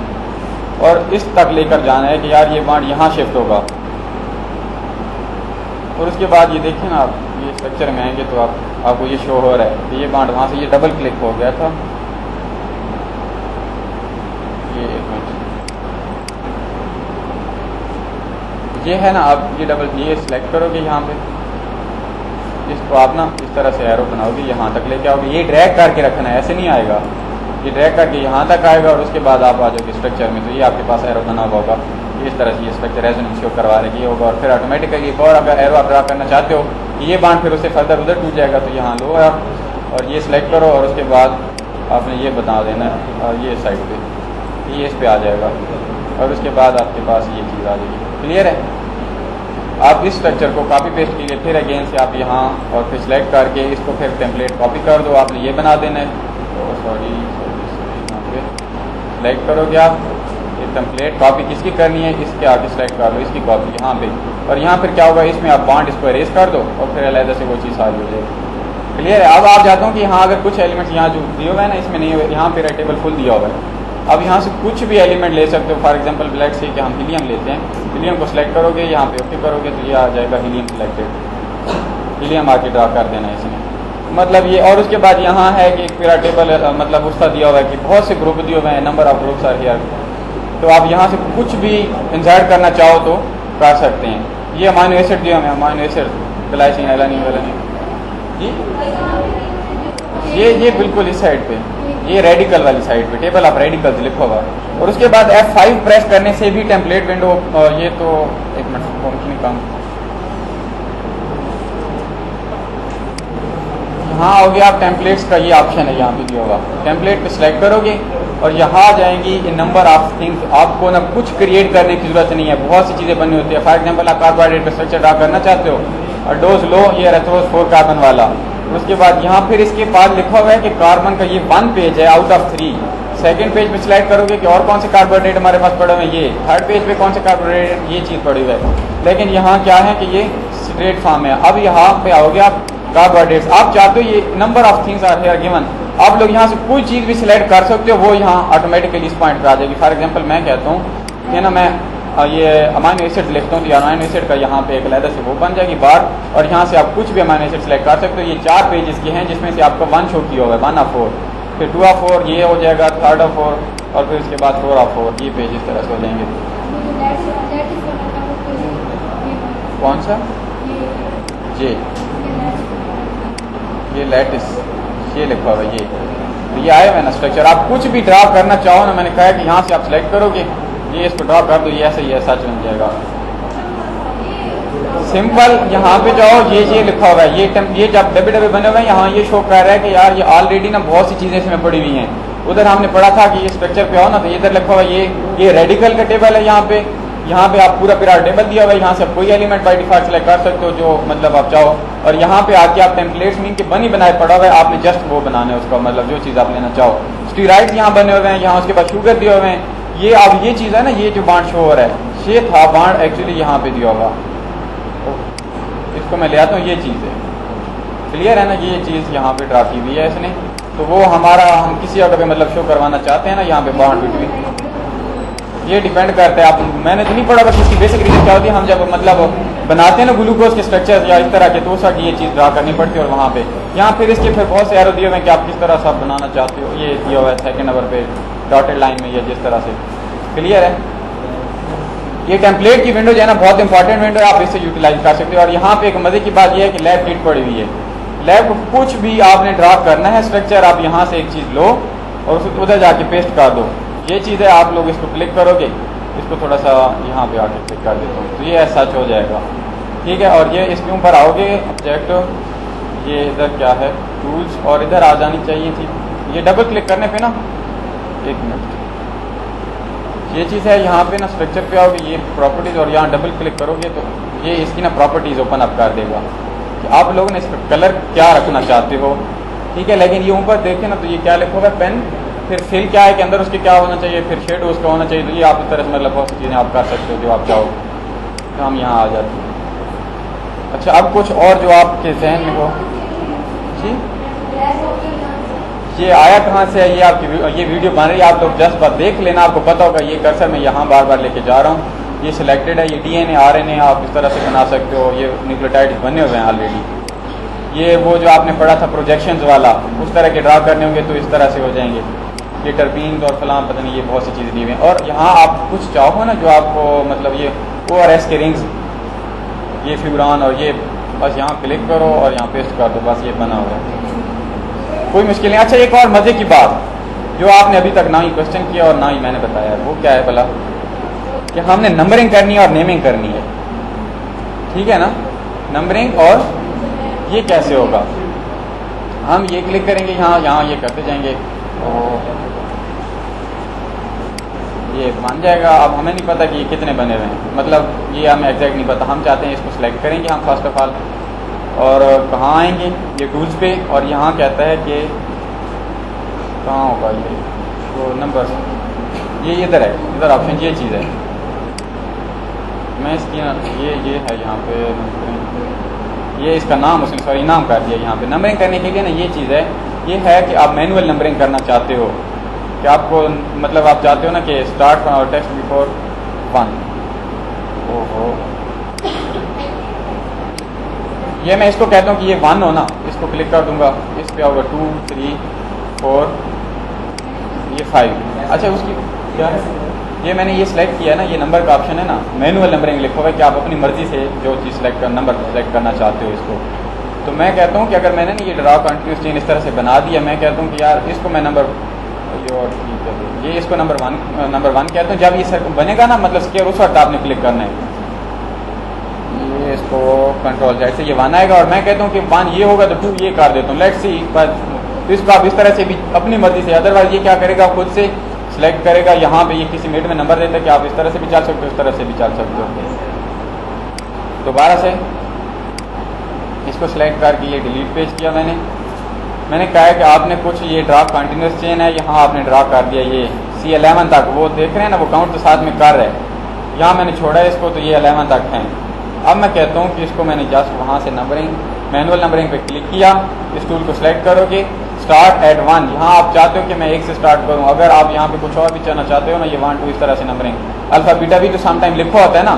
और इस तक लेकर जाना है कि यार ये बांड यहाँ शिफ्ट होगा। और उसके बाद ये देखिए ना, आप ये स्ट्रक्चर में आएंगे तो आपको ये शो हो रहा है कि ये बांड वहाँ से ये डबल क्लिक हो गया था। ये एक मिनट, ये है ना, अब ये डबल ये सिलेक्ट करोगे यहाँ पे, इसको आप ना इस तरह से एरो बनाओगे, यहाँ तक लेके आओगे, ये ड्रैग करके रखना है, ऐसे नहीं आएगा, ये ड्रैग करके यहाँ तक आएगा और उसके बाद आप आ जाओगे स्ट्रक्चर में, तो ये आपके पास एरो बना हुआ होगा, इस तरह से ये स्ट्रक्चर रेजोनेंस शो करवा रहे ये होगा। और फिर ऑटोमेटिकली एक और अगर एरो आप ड्रा करना चाहते हो, ये बांड फिर उससे फर्दर उधर टूट जाएगा, तो यहाँ लो आप और ये सिलेक्ट करो और उसके बाद आपने ये बता देना है ये साइड पे, ये इस पे आ जाएगा और उसके बाद आपके पास ये चीज़ आ जाएगी। क्लियर है? आप इस स्ट्रक्चर को कॉपी पेस्ट कीजिए, फिर अगेन से आप यहाँ और फिर सिलेक्ट करके इसको फिर टेम्पलेट कॉपी कर दो, आपने ये बना देना है, तो सॉरी यहाँ पे सिलेक्ट करोगे आप, ये टेम्पलेट कॉपी किसकी करनी है, इसके आगे सिलेक्ट कर लो इसकी कॉपी यहाँ पे, और यहाँ फिर क्या होगा, इसमें आप बॉन्ड इसको एरेज कर दो और फिर अलग से वो चीज़ आ जाएगी। क्लियर है? अब आप जाता हूँ कि यहाँ अगर कुछ एलिमेंट्स यहाँ जो दिए हुए हैं ना, इसमें नहीं हुए, यहाँ पे टेबल फुल दिया हुआ है, अब यहाँ से कुछ भी एलिमेंट ले सकते हो। फॉर एग्जांपल ब्लैक से कि हम हीलियम लेते हैं, हीलियम को सिलेक्ट करोगे, यहाँ पे ओके करोगे तो ये आ जाएगा हीलियम सिलेक्टेड, हीलियम आके ड्रा कर देना है इसमें, मतलब ये। और उसके बाद यहाँ है कि एक पूरा टेबल मतलब उसका दिया हुआ है कि बहुत से ग्रुप दिए हुए हैं, number of groups are here, तो आप यहाँ से कुछ भी इंसर्ट करना चाहो तो कर सकते हैं। ये अमाइनो एसिड दिए हुए हैं, अमाइनो एसिड ग्लाइसिन, एलानिन, वेलानिन, ये बिल्कुल इस साइड पे, ये रेडिकल वाली साइड पे टेबल ऑफ रेडिकल्स लिखा हुआ। और उसके बाद F5 प्रेस करने से भी टेम्पलेट विंडो, ये तो एक मिनट नहीं काम, हाँ हो गया। आप टेम्पलेट्स का ये ऑप्शन है यहाँ पे दिया होगा, टेम्पलेट पे सिलेक्ट करोगे और यहाँ आ जाएंगी नंबर ऑफ थिंग्स। आपको ना कुछ क्रिएट करने की जरूरत नहीं है, बहुत सी चीज़ें बनी होती है। फॉर एग्जांपल आप कार्बोहाइड्रेट का स्ट्रक्चर ड्रा करना चाहते हो और डोज लो ये रेथोस 4 कार्बन वाला, उसके बाद यहाँ फिर इसके बाद लिखा हुआ है कि कार्बन का ये 1 पेज है आउट ऑफ 3। सेकंड पेज पे सिलेक्ट करोगे कि और कौन से कार्बोहाइड्रेट हमारे पास पड़े हुए हैं, ये थर्ड पेज पे कौन से कार्बोहाइड्रेट, ये चीज़ पड़ी हुई है। लेकिन यहाँ क्या है कि ये स्ट्रेट फॉर्म है। अब यहाँ पे आओगे आप कार्बोहाइड्रेट्स, आप चाहते हो ये number of things are here given, आप लोग यहाँ से कोई चीज़ भी सिलेक्ट कर सकते हो, वो यहाँ ऑटोमेटिकली इस पॉइंट पे आ जाएगी। फॉर एग्जाम्पल मैं कहता हूँ कि ना मैं ये अमाइनो एसिड लिखता हूँ, तो अमाइनो एसिड का यहाँ पे एक अलग से वो बन जाएगी बार, और यहाँ से आप कुछ भी अमाइनो एसिड सेलेक्ट कर सकते हो। ये 4 पेजेस के हैं जिसमें से आपका 1 शो किया होगा, 1 ऑफ 4, फिर 2 ऑफ 4 ये हो जाएगा, 3rd ऑफ 4 और फिर उसके बाद 4 ऑफ 4, ये पेज इस तरह से हो जाएंगे। कौन सा? ये लैटिस, ये लिखा हुआ है, ये आया हुआ है ना स्ट्रक्चर। आप कुछ भी ड्रा करना चाहो ना, मैंने कहा है कि यहाँ से आप सिलेक्ट करोगे, ये इसको ड्रा कर दो, ये ऐसे ही ऐसा बन जाएगा सिंपल। यहाँ पे जाओ, ये लिखा हुआ है, ये जब डब्बे डब्बे बने हुए हैं, यहाँ ये शो कर रहा है कि यार ये ऑलरेडी ना बहुत सी चीज़ें इसमें पड़ी हुई हैं। उधर हमने पढ़ा था कि ये स्ट्रक्चर पे आओ ना, तो इधर लिखा हुआ है ये रेडिकल का टेबल है। यहाँ पे आप पूरा टेबल दिया हुआ है, यहाँ से आप कोई एलिमेंट बाय डिफॉल्ट सेलेक्ट कर सकते हो जो मतलब आप चाहो, और यहाँ पे आके आप टेम्पलेट्स मीन के बनी बनाए पड़ा हुआ है, आपने जस्ट वो बनाना है उसका, मतलब जो चीज़ आप लेना चाहो। स्टीराइड्स यहाँ बने हुए हैं, यहाँ उसके बाद शुगर दिए हुए हैं। ये अब ये चीज़ है ना, ये जो बांड शो हो रहा है, ये था बांड एक्चुअली यहाँ पे दिया होगा, इसको मैं ले आता हूँ, ये चीज़ है। क्लियर है ना, ये चीज़ यहाँ पे ड्रा की हुई है इसने, तो वो हमारा हम किसी अगर मतलब शो करवाना चाहते हैं ना, यहाँ पे बॉन्ड बिटवीन, ये डिपेंड करता है। आप मैंने तो नहीं पढ़ा, बस इसकी बेसिक रीजन क्या होती है, हम जब मतलब बनाते हैं ना ग्लूकोज के स्ट्रक्चर्स या इस तरह के, तो उसका ये चीज़ ड्रा करनी पड़ती है। और वहाँ पे यहाँ फिर इसके फिर बहुत से एरो दिए हुए हैं कि आप किस तरह से आप बनाना चाहते हो, ये दिया हुआ है 2nd नंबर पे डॉटेड लाइन में, ये जिस तरह से। क्लियर है? ये टेम्पलेट की विंडो जो है ना, बहुत इंपॉर्टेंट विंडो है, आप इससे यूटिलाइज कर सकते हो। और यहाँ पे एक मजे की बात यह है कि लैब किट पड़ी हुई है। लैब को कुछ भी आपने ड्रा करना है स्ट्रक्चर, आप यहाँ से एक चीज़ लो और उसको उधर जाके पेस्ट कर दो। ये चीज़ है, आप लोग इसको क्लिक करोगे, इसको थोड़ा सा यहाँ पे आके क्लिक कर देता हूँ, तो ये सच हो जाएगा। ठीक है, और ये इसके ऊपर आओगे ऑब्जेक्ट, ये इधर क्या है टूल्स, और इधर आ जानी चाहिए थी, ये डबल क्लिक करने पे ना, 1 मिनट, ये चीज़ है यहाँ पे ना स्ट्रक्चर पे आओगे, ये प्रॉपर्टीज़, और यहाँ डबल क्लिक करोगे तो ये इसकी ना प्रॉपर्टीज़ ओपन अप कर देगा कि आप लोग ने इस पर कलर क्या रखना चाहते हो। ठीक है, लेकिन ये ऊपर देखें ना, तो ये क्या लिखा हुआ है, पेन, फिर फिल क्या है कि अंदर उसके क्या होना चाहिए, फिर शेड उसका होना चाहिए। तो ये आप इस तरह से मतलब बहुत सी चीज़ें आप कर सकते हो जो आप चाहो। तो हम यहाँ आ जाते हैं। अच्छा, अब कुछ और जो आपके जहन में हो जी, ये आया कहाँ से है, ये आपकी ये वीडियो बन रही है, आप लोग जस्ट बात देख लेना, आपको पता होगा। ये कर्सर मैं यहाँ बार बार लेके जा रहा हूँ, ये सिलेक्टेड है, ये DNA RNA आप इस तरह से बना सकते हो, ये न्यूक्लियोटाइड्स बने हुए हैं ऑलरेडी। ये वो जो आपने पढ़ा था प्रोजेक्शंस वाला, उस तरह के ड्रा करने होंगे तो इस तरह से हो जाएंगे। ये टर्पीन्स और फलां पता नहीं, ये बहुत सी चीज़ें दी हुई हैं। और यहाँ आप कुछ चाहो ना जो आपको मतलब ये ORS के रिंग्स ये फिगरान और ये बस यहाँ क्लिक करो और यहाँ पेस्ट कर दो, बस ये बना हुआ है, कोई मुश्किल नहीं। अच्छा एक और मज़े की बात जो आपने अभी तक ना ही क्वेश्चन किया और ना ही मैंने बताया, वो क्या है भला, कि हमने नंबरिंग करनी है और नेमिंग करनी है, ठीक है ना। नंबरिंग और ये कैसे होगा, हम ये क्लिक करेंगे यहाँ, यहाँ ये करते जाएंगे तो ये बन जाएगा। अब हमें नहीं पता कि ये कितने बने हुए हैं, मतलब ये हमें एग्जैक्ट नहीं पता। हम चाहते हैं इसको सिलेक्ट करेंगे हम फर्स्ट ऑफ ऑल, और कहाँ आएंगे, ये टूल्स पे, और यहाँ कहता है कि कहाँ होगा ये वो नंबर, ये इधर है, इधर ऑप्शन ये चीज़ है। मैं इसकी ये है यहाँ पे, ये इसका नाम उसने सॉरी नाम कर दिया यहाँ पे। नंबरिंग करने के लिए ना ये चीज़ है, ये है कि आप मैनुअल नंबरिंग करना चाहते हो, कि आपको मतलब आप चाहते हो ना कि स्टार्ट टेक्स्ट बिफोर 1। ओहो, ये मैं इसको कहता हूँ कि ये 1 हो ना, इसको क्लिक कर दूंगा, इस पे होगा 2 3 4 ये 5। अच्छा उसकी क्या है, ये मैंने ये सिलेक्ट किया है ना, ये नंबर का ऑप्शन है ना, मैनुअल नंबरिंग लिखा हुआ है कि आप अपनी मर्जी से जो चीज़ नंबर सेलेक्ट करना चाहते हो इसको। तो मैं कहता हूँ कि अगर मैंने ना ये ड्रा कंटिन्यूस चेन इस तरह से बना दिया, मैं कहता हूँ कि यार इसको मैं नंबर ये इसको नंबर वन कहते हैं। जब ये बनेगा ना, मतलब स्क्वायर उस वक्त आपने क्लिक करना है, ये इसको कंट्रोल जेड से ये 1 आएगा, और मैं कहता हूँ कि 1 ये होगा तो 2 ये कर देता हूँ, लेट्स सी। तो इसको आप इस तरह से भी अपनी मर्जी से, अदरवाइज ये क्या करेगा, खुद से सिलेक्ट करेगा। यहाँ पे ये किसी मिनट में नंबर देता है कि आप इस तरह से भी चल सकते हो, इस तरह से भी चल सकते हो। दोबारा से इसको सिलेक्ट करके ये डिलीट पेज किया मैंने कहा है कि आपने कुछ ये ड्रा कंटिन्यूस चेन है, यहाँ आपने ड्रा कर दिया ये C11 तक, वो देख रहे हैं ना, वो काउंट तो साथ में कर रहे हैं। यहाँ मैंने छोड़ा है इसको, तो ये 11 तक है। अब मैं कहता हूँ कि इसको मैंने जस्ट वहाँ से नंबरिंग मैनुअल नंबरिंग पे क्लिक किया, इस टूल को सिलेक्ट करोगे, स्टार्ट एट 1, यहाँ आप चाहते हो कि मैं 1 से स्टार्ट करूँ। अगर आप यहाँ पे कुछ और भी चलना चाहते हो ना, ये 1 2 इस तरह से नंबरिंग अल्फा बीटा भी तो समटाइम लिखा होता है ना,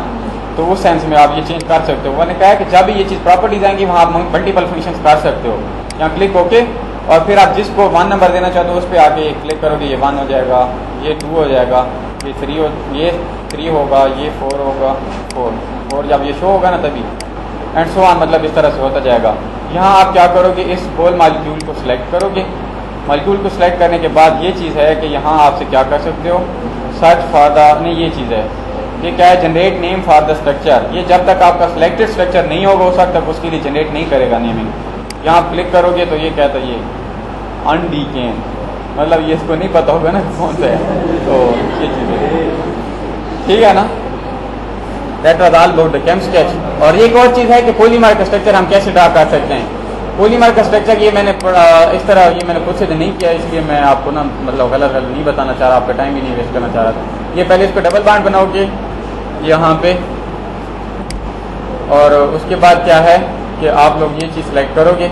तो उस सेंस में आप ये चेंज कर सकते हो। मैंने कहा है कि जब भी ये चीज़ प्रॉपर्टीज आएंगी वहाँ आप मल्टीपल फंक्शंस कर सकते हो। यहाँ क्लिक होके और फिर आप जिसको 1 नंबर देना चाहते हो उस पर आके क्लिक करोगे, ये 1 हो जाएगा, ये 2 हो जाएगा, ये 3 होगा, ये 4 होगा, 4 जब ये शो होगा ना तभी, एंड सो ऑन, मतलब इस तरह से होता जाएगा। यहाँ आप क्या करोगे, इस होल मॉलिक्यूल को सिलेक्ट करोगे। मॉलिक्यूल को सिलेक्ट करने के बाद ये चीज़ है कि यहाँ आपसे क्या कर सकते हो, सर्च फॉर द, नहीं ये चीज़ है, ये क्या है, generate name for the structure. ये जब तक आपका सिलेक्टेड स्ट्रक्चर नहीं होगा उस वक्त तक उसके लिए जनरेट नहीं करेगा नेमिंग। यहाँ आप क्लिक करोगे तो ये कहता है ये अनडीकेन, मतलब ये इसको नहीं पता होगा ना कौन सा है, तो ये चीज़ है, ठीक है ना। That was all about the came sketch. और एक और चीज़ है कि पॉलीमर का स्ट्रक्चर हम कैसे ड्रा कर सकते हैं। पॉलीमर का स्ट्रक्चर ये मैंने इस तरह ये मैंने खुद से नहीं किया, इसलिए मैं आपको ना मतलब गलत नहीं बताना चाह रहा, आपका टाइम भी नहीं वेस्ट करना चाह रहा था। ये पहले इसको डबल बॉन्ड बनाओगे यहाँ पे, और उसके बाद क्या है कि आप लोग ये चीज़ सेलेक्ट करोगे,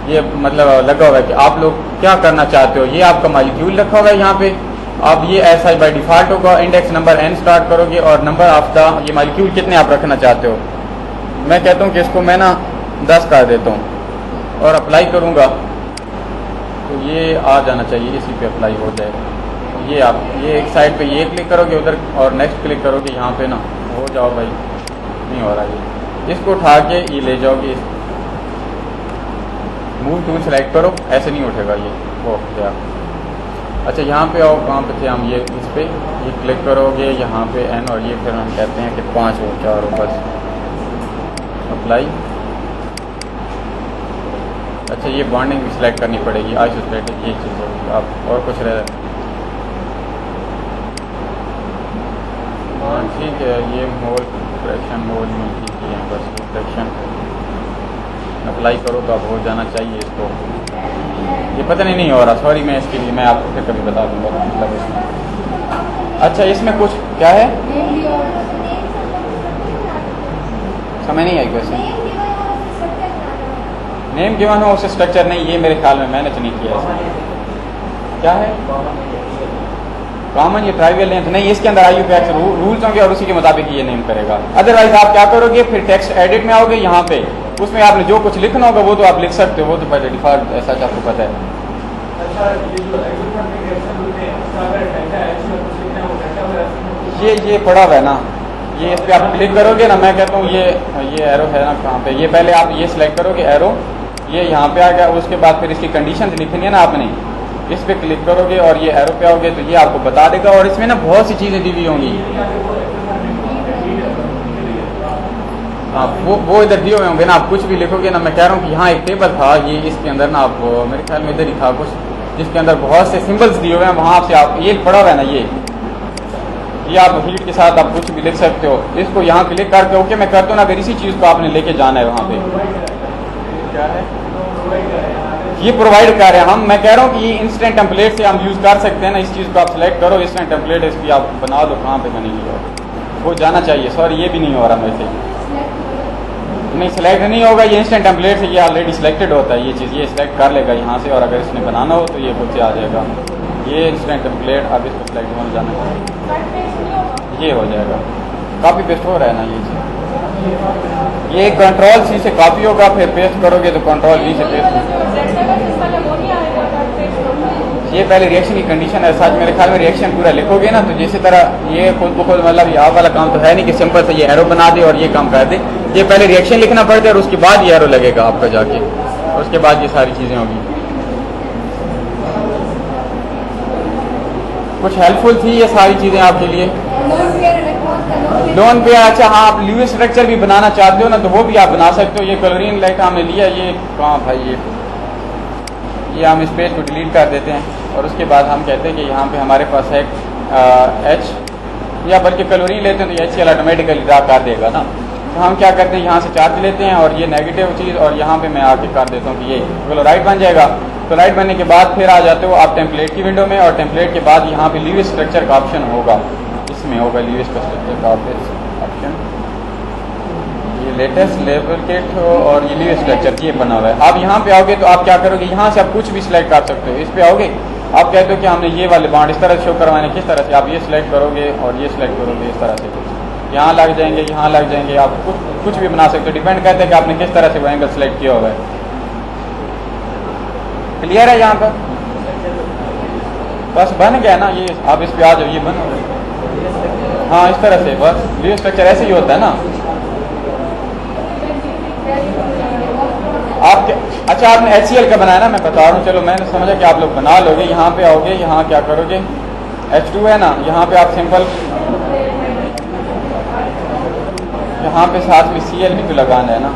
ये मतलब लगा हुआ है कि आप लोग क्या करना चाहते हो। ये आपका मॉलिक्यूल रखा हुआ है यहाँ पे, आप ये ऐसा बाय डिफ़ॉल्ट होगा, इंडेक्स नंबर n स्टार्ट करोगे और नंबर ऑफ द, ये मॉलिक्यूल कितने आप रखना चाहते हो। मैं कहता हूँ कि इसको मैं ना 10 कर देता हूँ और अप्लाई करूँगा तो ये आ जाना चाहिए, इसी पे अप्लाई हो जाएगा। ये आप ये एक साइड पे ये क्लिक करोगे उधर, और नेक्स्ट क्लिक करोगे यहाँ पे ना, हो जाओ भाई, नहीं हो रहा ये, इसको उठा के ये ले जाओगे, मूव टूल सेलेक्ट करो, ऐसे नहीं उठेगा ये, वो क्या। अच्छा यहाँ पे आओ, कहाँ पे थे हम, ये इस पे ये क्लिक करोगे यहाँ पे n, और ये फिर हम कहते हैं कि 5 हो 4 हो, बस अप्लाई। अच्छा ये बॉन्डिंग भी सिलेक्ट करनी पड़ेगी, आइसोलेटेड ये चीज़ होगी, आप और कुछ रह, हाँ ठीक है, ये मोल फ्रैक्शन मोल में ठीक है, बस फ्रैक्शन अप्लाई करो तो अब हो जाना चाहिए इसको। ये पता नहीं हो रहा, सॉरी, मैं इसके लिए मैं आपको फिर कभी बता दूंगा मतलब इसमें। अच्छा इसमें कुछ क्या है, समझ नहीं आई वैसे, नेम गिवन हो उसे स्ट्रक्चर नहीं, ये मेरे ख्याल में मैंने तो नहीं किया इसमें। क्या है कॉमन, ये ट्राइवियल नेम नहीं, इसके अंदर IUPAC रूल्स होंगे और उसी के मुताबिक ये नेम करेगा। अदरवाइज आप क्या करोगे, फिर टेक्स्ट एडिट में आओगे, यहाँ पे उसमें आपने जो कुछ लिखना होगा वो तो आप लिख सकते हो, वो तो पहले डिफॉल्ट ऐसा आपको पता है। ये पड़ा हुआ है ना, ये इस पर आप क्लिक करोगे ना, मैं कहता हूँ ये एरो है ना कहाँ पे, ये पहले आप ये सिलेक्ट करोगे एरो, ये यहाँ पे आ गया। उसके बाद फिर इसकी कंडीशंस लिखनी है ना आपने, इस पे क्लिक करोगे और ये एरो पे आओगे तो ये आपको बता देगा। और इसमें ना बहुत सी चीज़ें दी हुई होंगी। हाँ, वो इधर दिए हुए होंगे ना, आप कुछ भी लिखोगे ना। मैं कह रहा हूँ कि यहाँ एक टेबल था, ये इसके अंदर ना आप मेरे ख्याल में इधर ही था कुछ, जिसके अंदर बहुत से सिंबल्स दिए हुए हैं। वहाँ से आप ये पढ़ा हुआ है ना, ये आप हीट के साथ आप कुछ भी लिख सकते हो। इसको यहाँ क्लिक करके ओके मैं करता हूँ ना। अगर इसी चीज़ को आपने लेके जाना है वहाँ पे, क्या है ये प्रोवाइड कर रहे हैं हम। मैं कह रहा हूँ कि ये इंस्टेंट टेम्पलेट से हम यूज़ कर सकते हैं ना। इस चीज़ को आप सिलेक्ट करो, इंस्टेंट टेम्पलेट इसकी आप बना दो, कहाँ पे बनेगी वो जाना चाहिए। सॉरी ये भी नहीं हो रहा मेरे से, नहीं सिलेक्ट नहीं होगा। ये इंस्टेंट टेम्पलेट से ये ऑलरेडी सिलेक्टेड होता है ये चीज़, ये सिलेक्ट कर लेगा यहाँ से। और अगर इसने बनाना हो तो ये खुद से आ जाएगा। ये इंस्टेंट टेम्पलेट, अब इसको सिलेक्ट होने जाना चाहिए, ये हो जाएगा। कॉपी पेस्ट हो रहा है ना ये चीज़। ये कंट्रोल सी से कॉपी होगा, फिर पेस्ट करोगे तो कंट्रोल वी से पेस्ट। ये पहले रिएक्शन की कंडीशन है। सच मेरे ख्याल में रिएक्शन पूरा लिखोगे ना तो जिस तरह ये खुद ब खुद मतलब ये आप वाला काम तो है नहीं कि सिंपल से ये एरो बना दे और ये काम कर दे। ये पहले रिएक्शन लिखना पड़ता है और उसके बाद ये एरो लगेगा आपका जाके, और उसके बाद ये सारी चीज़ें होगी। कुछ हेल्पफुल थी ये सारी चीज़ें आपके लिए। लोन पे अच्छा हाँ, आप ल्यूइस स्ट्रक्चर भी बनाना चाहते हो ना तो वो भी आप बना सकते हो। ये क्लोरीन लाइट हमने लिया, ये कहाँ भाई ये हम इस पेज को डिलीट कर देते हैं। और उसके बाद हम कहते हैं कि यहाँ पे हमारे पास है एच, या बल्कि क्लोरीन लेते हैं तो HCl ऑटोमेटिकली ड्रा कर देगा ना। तो हम क्या करते हैं, यहाँ से चार्ज लेते हैं और ये नेगेटिव चीज़, और यहाँ पे मैं आके कर देता हूँ कि ये क्लोराइड बन जाएगा। क्लोराइड बनने के बाद फिर आ जाते हो आप टेम्पलेट की विंडो में, और टेम्पलेट के बाद यहाँ पे ल्यूइस स्ट्रक्चर का ऑप्शन होगा, इसमें होगा ल्यूइस का स्ट्रक्चर का ऑप्शन। ये लेटेस्ट लेवल किट और ये ल्यूइस स्ट्रक्चर ये बना हुआ है। आप यहाँ पे आओगे तो आप क्या करोगे, यहाँ से आप कुछ भी सिलेक्ट कर सकते हो। इस पे आओगे, आप कहते हो कि हमने ये वाले बॉन्ड इस तरह शो करवाने, किस तरह से आप ये सिलेक्ट करोगे और ये सिलेक्ट करोगे इस तरह से, यहाँ लग जाएंगे, यहाँ लग जाएंगे। आप कुछ भी बना सकते हो, डिपेंड करते हैं कि आपने किस तरह से वो एंगल सेलेक्ट किया हुआ है। क्लियर है यहाँ पर? बस बन गया ना ये, आप इस पे आ जाओ, ये बन गया। हाँ इस तरह से बस ल्यूइस स्ट्रक्चर ऐसे ही होता है ना। आप अच्छा आपने HCl का बनाया ना, मैं बता रहा हूँ। चलो मैंने समझा कि आप लोग बना लोगे। यहाँ पे आओगे, यहाँ क्या करोगे, H2 है ना, यहाँ पे आप सिंपल यहाँ पे साथ में Cl भी तो लगाना है ना।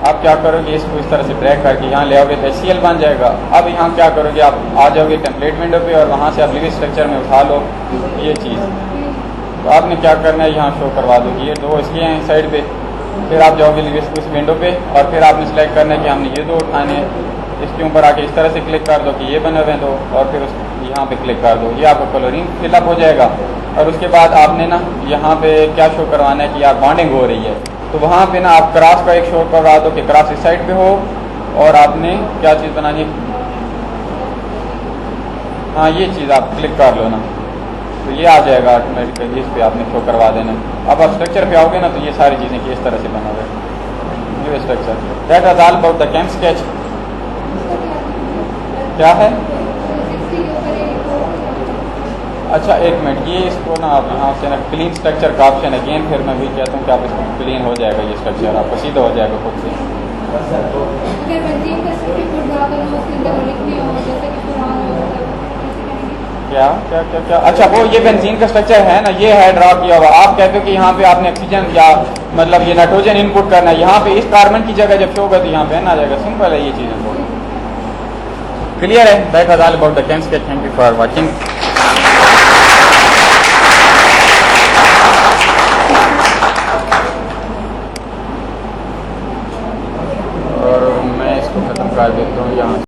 आप क्या करोगे, इसको इस तरह से ड्रैग करके यहाँ ले आओगे तो HCl बन जाएगा। अब यहाँ क्या करोगे, आप आ जाओगे टेम्पलेट विंडो पे और वहाँ से आप ल्यूइस स्ट्रक्चर में उठा लो ये चीज़। तो आपने क्या करना है, यहाँ शो करवा दो ये दो इसके हैं साइड पे। फिर आप जाओगे ल्यूइस उस विंडो पे और फिर आपने सेलेक्ट करना है कि हमने ये दो उठाने हैं। इसके ऊपर आके इस तरह से क्लिक कर दो कि ये बने हुए दो, और फिर यहाँ पे क्लिक कर दो, ये आपका क्लोरीन फिलअप हो जाएगा। और उसके बाद आपने ना यहाँ पे क्या शो करवाना है कि यार बॉन्डिंग हो रही है, तो वहाँ पे ना आप क्रॉस का एक शो करवा दो कि क्रॉस इस साइड पे हो। और आपने क्या चीज़ बनानी, हाँ ये चीज़ आप क्लिक कर लो ना तो ये आ जाएगा ऑटोमेटिकली। इस पर आपने शो करवा देना। अब आप स्ट्रक्चर पे आओगे ना तो ये सारी चीज़ें कि इस तरह से बना हुआ है structure. That was all about the cam sketch. क्या है, अच्छा एक मिनट, ये इसको ना आप यहाँ से ना क्लीन स्ट्रक्चर का ऑप्शन है। अगेन फिर मैं वही कहता हूँ कि आप इसको क्लीन हो जाएगा ये स्ट्रक्चर, आपको सीधा हो जाएगा खुद से। क्या क्या क्या क्या अच्छा वो ये बेंजीन का स्ट्रक्चर है ना, ये है ड्रा किया हुआ। आप कहते हो कि यहाँ पे आपने ऑक्सीजन या मतलब ये नाइट्रोजन इनपुट करना है, यहाँ पे इस कार्बन की जगह जब शो होगा तो यहाँ पे आ जाएगा। सिंपल है ये चीज़ें। क्लियर है? That was all about the cam sketch. Thank you for watching.